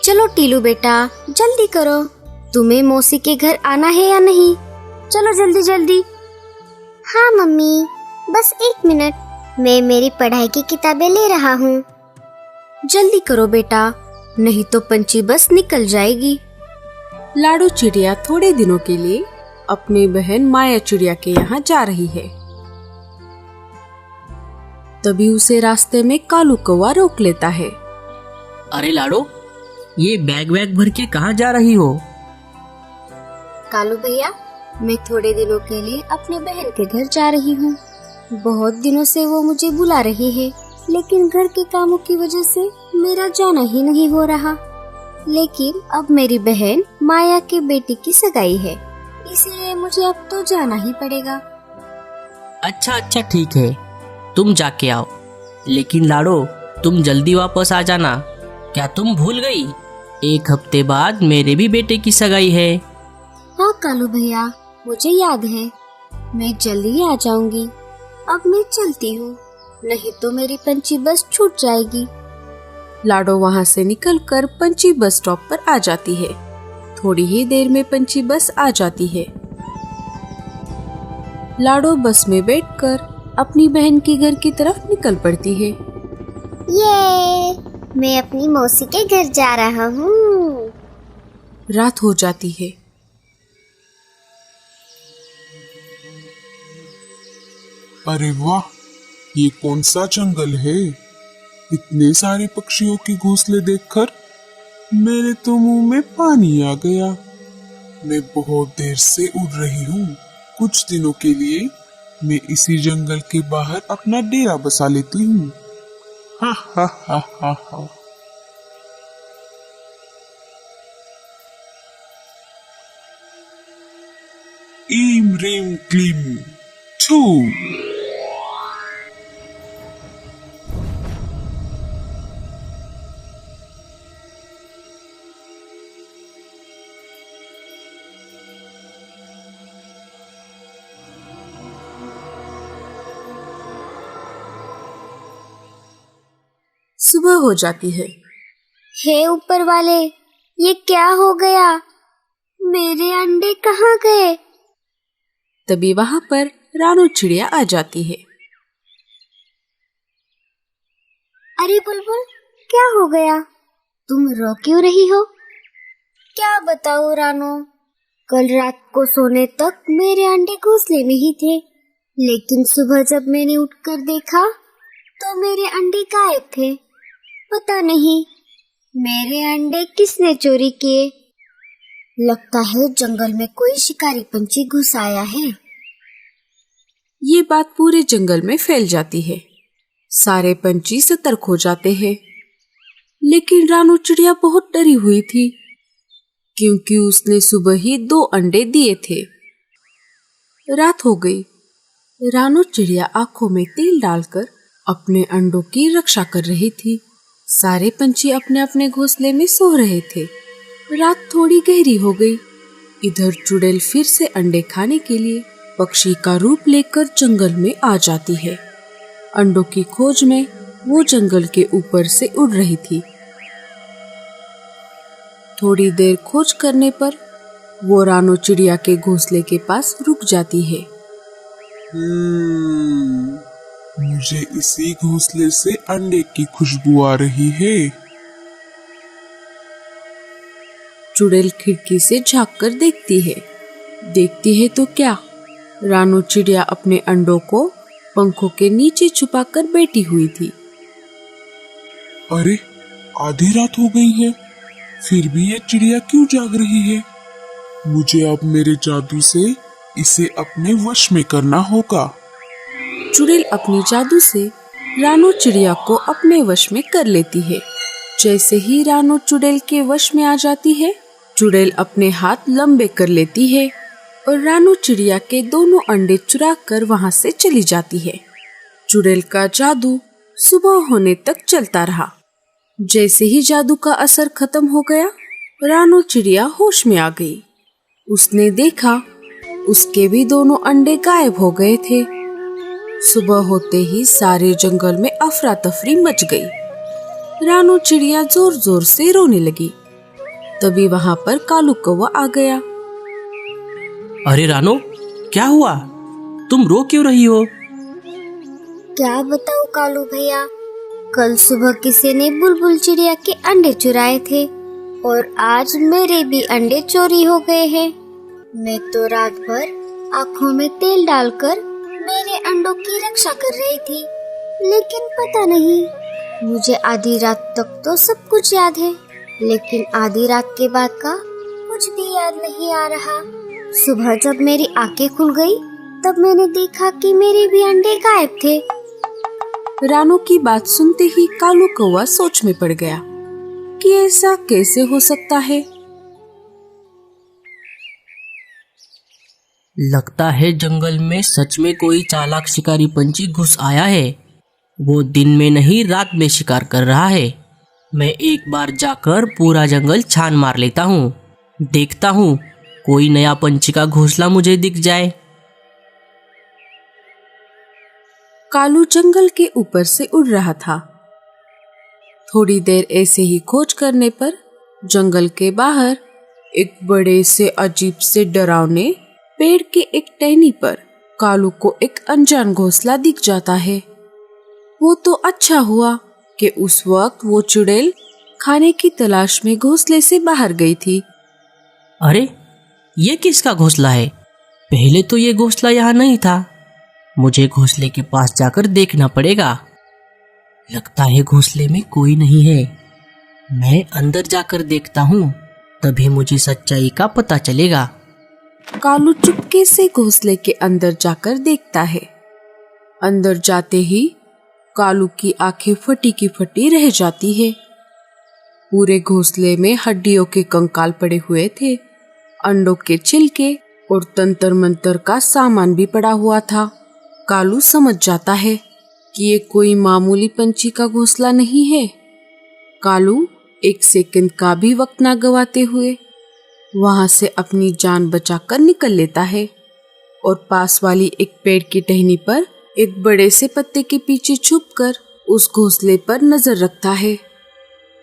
चलो टीलू बेटा, जल्दी करो, तुम्हें मौसी के घर आना है या नहीं? चलो जल्दी जल्दी। हाँ मम्मी, बस 1 मिनट, मैं मेरी पढ़ाई की किताबें ले रहा हूँ। जल्दी करो बेटा, नहीं तो पंछी बस निकल जाएगी। लाडो चिड़िया थोड़े दिनों के लिए अपनी बहन माया चिड़िया के यहाँ जा रही है। तभी उसे रास्ते में कालू कौवा रोक लेता है। अरे लाडो, ये बैग वैग भर के कहाँ जा रही हो? कालू भैया, मैं थोड़े दिनों के लिए अपने बहन के घर जा रही हूँ। बहुत दिनों से वो मुझे बुला रही है, लेकिन घर के कामों की वजह से मेरा जाना ही नहीं हो रहा। लेकिन अब मेरी बहन माया के बेटी की सगाई है, इसलिए मुझे अब तो जाना ही पड़ेगा। अच्छा ठीक है, तुम जाके आओ। लेकिन लाडो, तुम जल्दी वापस आ जाना। क्या तुम भूल गई? 1 हफ्ते बाद मेरे भी बेटे की सगाई है। हाँ कालू भैया, मुझे याद है, मैं जल्दी आ जाऊंगी। अब मैं चलती हूँ, नहीं तो मेरी पंछी बस छूट जाएगी। लाडो वहाँ से निकलकर पंछी बस स्टॉप पर आ जाती है। थोड़ी ही देर में पंछी बस आ जाती है। लाडो बस में बैठकर अपनी बहन के घर की तरफ निकल पड़ती है। ये मैं अपनी मौसी के घर जा रहा हूँ। रात हो जाती है। अरे वाह, ये कौन सा जंगल है? इतने सारे पक्षियों के घोंसले देखकर मेरे तो मुंह में पानी आ गया। मैं बहुत देर से उड़ रही हूँ। कुछ दिनों के लिए मैं इसी जंगल के बाहर अपना डेरा बसा लेती हूँ। हा हा हा हा हा। ईम रीम क्लीम छू। सुबह हो जाती है। हे ऊपर वाले, ये क्या हो गया? मेरे अंडे कहाँ गए? तभी वहाँ पर रानू चिड़िया आ जाती है। अरे बुलबुल, क्या हो गया? तुम रो क्यों रही हो? क्या बताऊं रानू, कल रात को सोने तक मेरे अंडे घोंसले में ही थे, लेकिन सुबह जब मैंने उठकर देखा तो मेरे अंडे गायब थे। पता नहीं मेरे अंडे किसने चोरी किए। लगता है जंगल में कोई शिकारी पंछी घुस आया है। ये बात पूरे जंगल में फैल जाती है। सारे पंछी सतर्क हो जाते हैं। लेकिन रानू चिड़िया बहुत डरी हुई थी, क्योंकि उसने सुबह ही 2 अंडे दिए थे। रात हो गई। रानू चिड़िया आंखों में तेल डालकर अपने अंडों की रक्षा कर रही थी। सारे पंछी अपने अपने घोंसले में सो रहे थे। रात थोड़ी गहरी हो गई। इधर चुड़ैल फिर से अंडे खाने के लिए पक्षी का रूप लेकर जंगल में आ जाती है। अंडों की खोज में वो जंगल के ऊपर से उड़ रही थी। थोड़ी देर खोज करने पर वो रानू चिड़िया के घोंसले के पास रुक जाती है। मुझे इसी घोंसले से अंडे की खुशबू आ रही है। चुड़ैल खिड़की से झांककर देखती है तो क्या, रानू चिड़िया अपने अंडों को पंखों के नीचे छुपाकर बैठी हुई थी। अरे, आधी रात हो गई है, फिर भी ये चिड़िया क्यों जाग रही है? मुझे अब मेरे जादू से इसे अपने वश में करना होगा। चुड़ैल अपने जादू से रानू चिड़िया को अपने वश में कर लेती है। जैसे ही रानू चुड़ैल के वश में आ जाती है, चुड़ैल अपने हाथ लंबे कर लेती है और रानू चिड़िया के दोनों अंडे चुरा कर वहाँ से चली जाती है। चुड़ैल का जादू सुबह होने तक चलता रहा। जैसे ही जादू का असर खत्म हो गया, रानू चिड़िया होश में आ गई। उसने देखा उसके भी दोनों अंडे गायब हो गए थे। सुबह होते ही सारे जंगल में अफरा तफरी मच गई। रानू चिड़िया जोर जोर से रोने लगी। तभी वहां पर कालू कौवा आ गया। अरे रानो, क्या हुआ? तुम रो क्यों रही हो? क्या बताऊं कालू भैया, कल सुबह किसी ने बुलबुल चिड़िया के अंडे चुराए थे और आज मेरे भी अंडे चोरी हो गए हैं। मैं तो रात भर आँखों में तेल डालकर मेरे अंडों की रक्षा कर रही थी, लेकिन पता नहीं, मुझे आधी रात तक तो सब कुछ याद है, लेकिन आधी रात के बाद का कुछ भी याद नहीं आ रहा। सुबह जब मेरी आंखें खुल गई तब मैंने देखा कि मेरे भी अंडे गायब थे। रानू की बात सुनते ही कालू कौवा सोच में पड़ गया कि ऐसा कैसे हो सकता है। लगता है जंगल में सच में कोई चालाक शिकारी पंछी घुस आया है। वो दिन में नहीं रात में शिकार कर रहा है। मैं एक बार जाकर पूरा जंगल छान मार लेता हूँ। देखता हूँ कोई नया पंछी का घोंसला मुझे दिख जाए। कालू जंगल के ऊपर से उड़ रहा था। थोड़ी देर ऐसे ही खोज करने पर जंगल के बाहर एक बड़े से अजीब से डरावने पेड़ के एक टहनी पर कालू को एक अनजान घोंसला दिख जाता है। वो तो अच्छा हुआ कि उस वक्त वो चुड़ैल खाने की तलाश में घोंसले से बाहर गई थी। अरे, ये किसका घोंसला है? पहले तो ये घोंसला यहाँ नहीं था। मुझे घोंसले के पास जाकर देखना पड़ेगा। लगता है घोंसले में कोई नहीं है। मैं अंदर जाकर देखता हूँ, तभी मुझे सच्चाई का पता चलेगा। कालू चुपके से घोंसले के अंदर जाकर देखता है। अंदर जाते ही कालू की आंखें फटी की फटी रह जाती है। पूरे घोंसले में हड्डियों के कंकाल पड़े हुए थे, अंडों के छिलके और तंत्र मंत्र का सामान भी पड़ा हुआ था। कालू समझ जाता है कि ये कोई मामूली पंछी का घोंसला नहीं है। कालू एक सेकंड का भी वक्त ना गवाते हुए वहां से अपनी जान बचाकर निकल लेता है और पास वाली एक पेड़ की टहनी पर एक बड़े से पत्ते के पीछे छुपकर उस घोंसले पर नजर रखता है।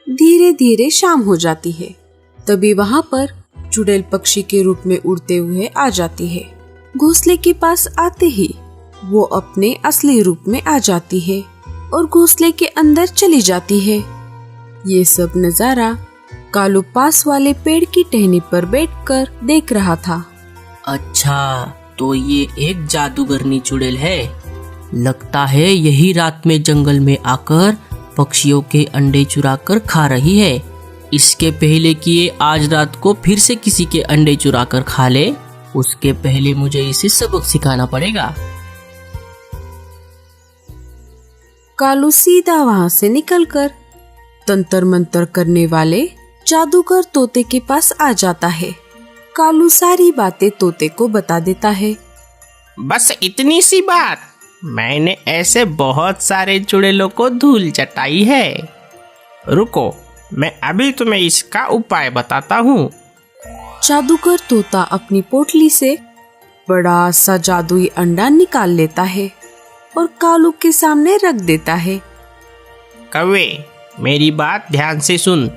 धीरे धीरे शाम हो जाती है। तभी वहां पर चुड़ैल पक्षी के रूप में उड़ते हुए आ जाती है। घोंसले के पास आते ही वो अपने असली रूप में आ जाती है और घोंसले के अंदर चली जाती है। ये सब नजारा कालू पास वाले पेड़ की टहनी पर बैठकर देख रहा था। अच्छा, तो ये एक जादूगरनी चुड़ैल है। लगता है यही रात में जंगल में आकर पक्षियों के अंडे चुरा कर खा रही है। इसके पहले कि ये आज रात को फिर से किसी के अंडे चुरा कर खा ले, उसके पहले मुझे इसे सबक सिखाना पड़ेगा। कालू सीधा वहां से निकलकर तंत्र मंत्र करने वाले जादूगर तोते के पास आ जाता है। कालू सारी बातें तोते को बता देता है। बस इतनी सी बात, मैंने ऐसे बहुत सारे चुड़ैलों को धूल चटाई है। रुको, मैं अभी तुम्हें इसका उपाय बताता हूँ। जादूगर तोता अपनी पोटली से बड़ा सा जादुई अंडा निकाल लेता है और कालू के सामने रख देता है। कौवे, मेरी बात ध्यान से सुन।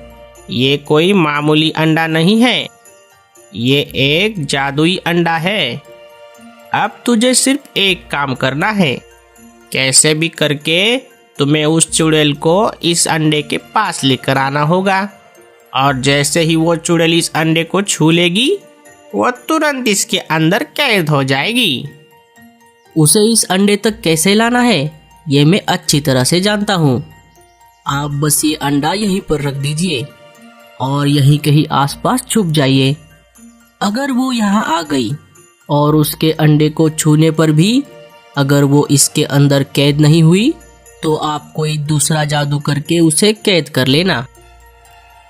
ये कोई मामूली अंडा नहीं है, ये एक जादुई अंडा है। अब तुझे सिर्फ एक काम करना है। कैसे भी करके तुम्हें उस चुड़ैल को इस अंडे के पास लेकर आना होगा, और जैसे ही वो चुड़ैल इस अंडे को छू लेगी, वो तुरंत इसके अंदर कैद हो जाएगी। उसे इस अंडे तक कैसे लाना है, ये मैं अच्छी तरह से जानता हूँ। आप बस ये अंडा यहीं पर रख दीजिए और यहीं कहीं आसपास छुप जाइए। अगर वो यहाँ आ गई और उसके अंडे को छूने पर भी अगर वो इसके अंदर कैद नहीं हुई, तो आप कोई दूसरा जादू करके उसे कैद कर लेना।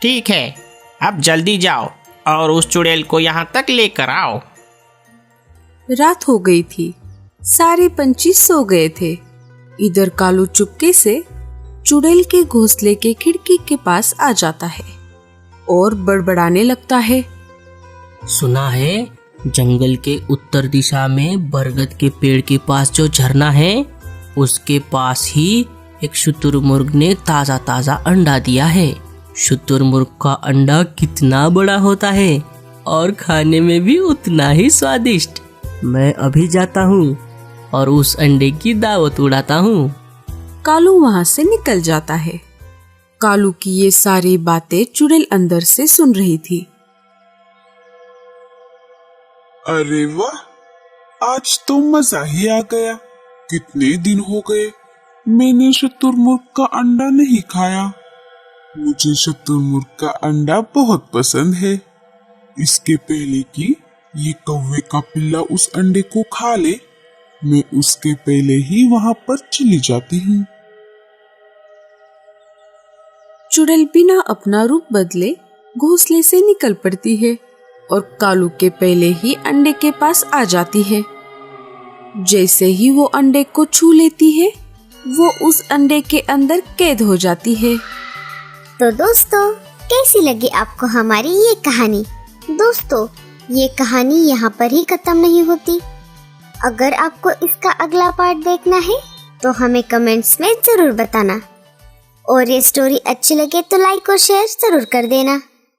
ठीक है, अब जल्दी जाओ और उस चुड़ैल को यहाँ तक लेकर आओ। रात हो गई थी, सारे पंछी सो गए थे। इधर कालू चुपके से चुड़ैल के घोंसले के खिड़की के पास आ जाता है और बड़बड़ाने लगता है। सुना है जंगल के उत्तर दिशा में बरगद के पेड़ के पास जो झरना है, उसके पास ही एक शुतुरमुर्ग ने ताजा ताजा अंडा दिया है। शुतुरमुर्ग का अंडा कितना बड़ा होता है और खाने में भी उतना ही स्वादिष्ट। मैं अभी जाता हूँ और उस अंडे की दावत उड़ाता हूँ। कालू वहां से निकल जाता है। कालू की ये सारी बातें चुड़ैल अंदर से सुन रही थी। अरे वाह, आज तो मजा ही आ गया। कितने दिन हो गए मैंने शुतुरमुर्ग का अंडा नहीं खाया। मुझे शुतुरमुर्ग का अंडा बहुत पसंद है। इसके पहले कि ये कौवे का पिल्ला उस अंडे को खा ले, मैं उसके पहले ही वहां पर चली जाती हूँ। चुड़ैल बिना अपना रूप बदले घोंसले से निकल पड़ती है और कालू के पहले ही अंडे के पास आ जाती है। जैसे ही वो अंडे को छू लेती है, वो उस अंडे के अंदर कैद हो जाती है। तो दोस्तों, कैसी लगी आपको हमारी ये कहानी? दोस्तों, ये कहानी यहाँ पर ही खत्म नहीं होती। अगर आपको इसका अगला पार्ट देखना है तो हमें कमेंट्स में जरूर बताना। और ये स्टोरी अच्छी लगे तो लाइक और शेयर जरूर कर देना।